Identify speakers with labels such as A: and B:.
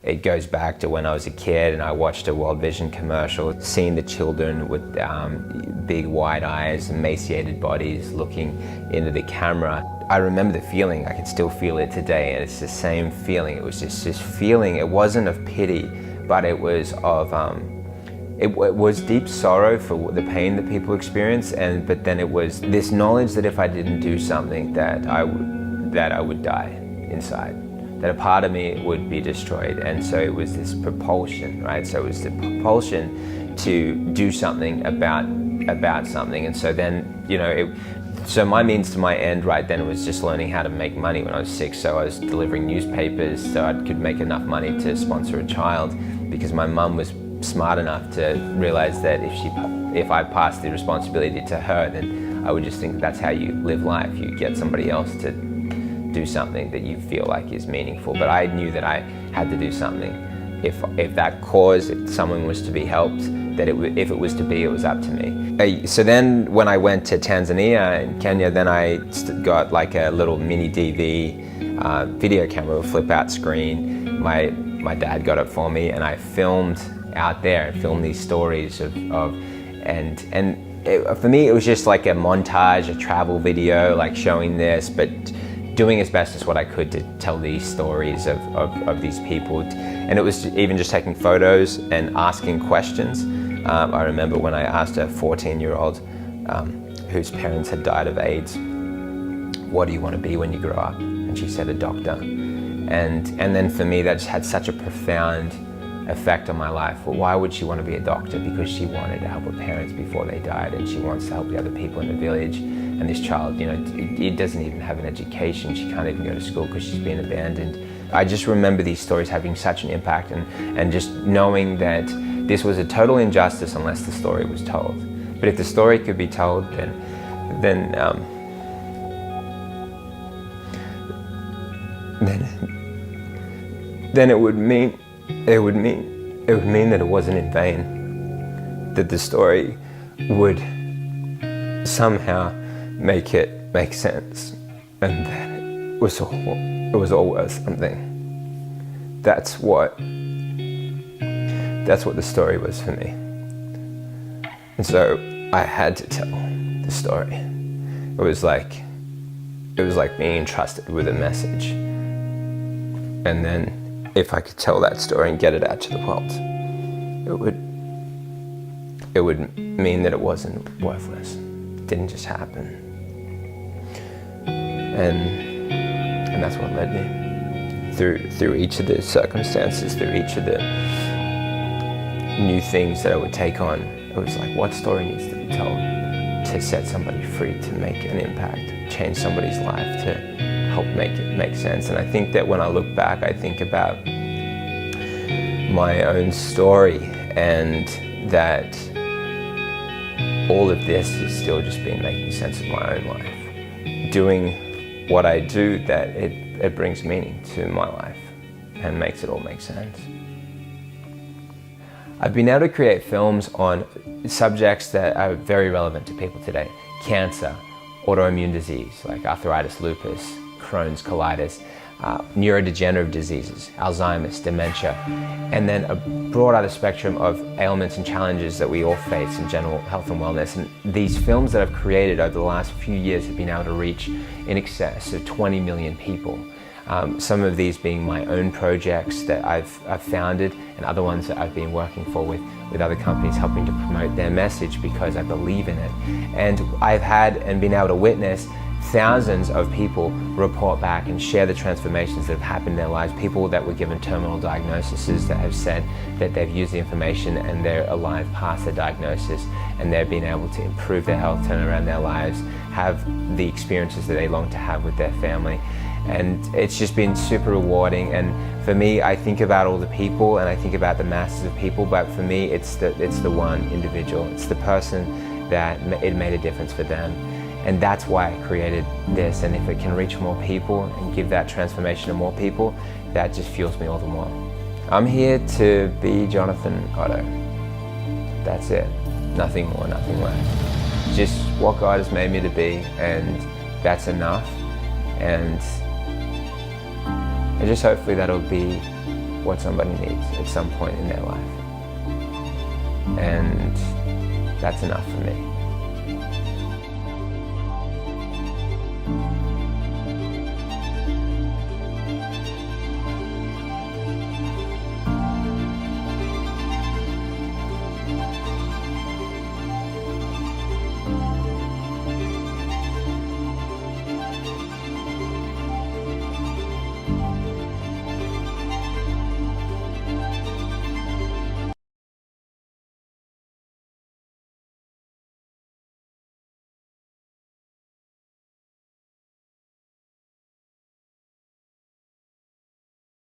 A: It goes back to when I was a kid and I watched a World Vision commercial, seeing the children with big wide eyes, emaciated bodies looking into the camera. I remember the feeling, I can still feel it today, and it's the same feeling. It was just this feeling, it wasn't of pity, but it was of, it was deep sorrow for the pain that people experience, but then it was this knowledge that if I didn't do something that I would die inside. That a part of me would be destroyed. And so it was this propulsion, right? So it was the propulsion to do something about something. And so then, so my means to my end right then was just learning how to make money when I was 6. So I was delivering newspapers so I could make enough money to sponsor a child, because my mum was smart enough to realize that if I passed the responsibility to her, then I would just think that's how you live life. You get somebody else to do something that you feel like is meaningful. But I knew that I had to do something. If that cause, if someone was to be helped, that if it was to be, it was up to me. So then when I went to Tanzania and Kenya, then I got like a little mini DV video camera with a flip out screen. My dad got it for me, and I filmed out there and filmed these stories for me it was just like a montage, a travel video, like showing this, but doing as best as what I could to tell these stories of these people. And it was even just taking photos and asking questions. I remember when I asked a 14-year-old whose parents had died of AIDS, what do you want to be when you grow up? And she said, a doctor. And then for me, that just had such a profound effect on my life. Well, why would she want to be a doctor? Because she wanted to help her parents before they died, and she wants to help the other people in the village. And this child, it doesn't even have an education. She can't even go to school because she's been abandoned. I just remember these stories having such an impact, and just knowing that this was a total injustice unless the story was told. But if the story could be told, then it would mean that it wasn't in vain. That the story would somehow make it make sense, and that it was all worth something. That's what the story was for me. And so I had to tell the story. It was like being entrusted with a message. And then if I could tell that story and get it out to the world, it would mean that it wasn't worthless. It didn't just happen. And that's what led me through each of the circumstances, through each of the new things that I would take on. It was like, what story needs to be told to set somebody free, to make an impact, change somebody's life, to help make it make sense. And I think that when I look back, I think about my own story, and that all of this is still just been making sense of my own life. Doing what I do, that it brings meaning to my life and makes it all make sense. I've been able to create films on subjects that are very relevant to people today. Cancer, autoimmune disease like arthritis, lupus, Crohn's, colitis, neurodegenerative diseases, Alzheimer's, dementia, and then a broad other spectrum of ailments and challenges that we all face in general health and wellness. And these films that I've created over the last few years have been able to reach in excess of 20 million people. Some of these being my own projects that I've founded, and other ones that I've been working for with other companies, helping to promote their message because I believe in it. And I've had and been able to witness thousands of people report back and share the transformations that have happened in their lives. People that were given terminal diagnoses that have said that they've used the information and they're alive past the diagnosis, and they've been able to improve their health, turn around their lives, have the experiences that they long to have with their family. And it's just been super rewarding. And for me, I think about all the people and I think about the masses of people, but for me, it's the one individual. It's the person that it made a difference for them. And that's why I created this. And if it can reach more people and give that transformation to more people, that just fuels me all the more. I'm here to be Jonathan Otto. That's it. Nothing more, nothing less. Just what God has made me to be, and that's enough. And just hopefully that'll be what somebody needs at some point in their life. And that's enough for me.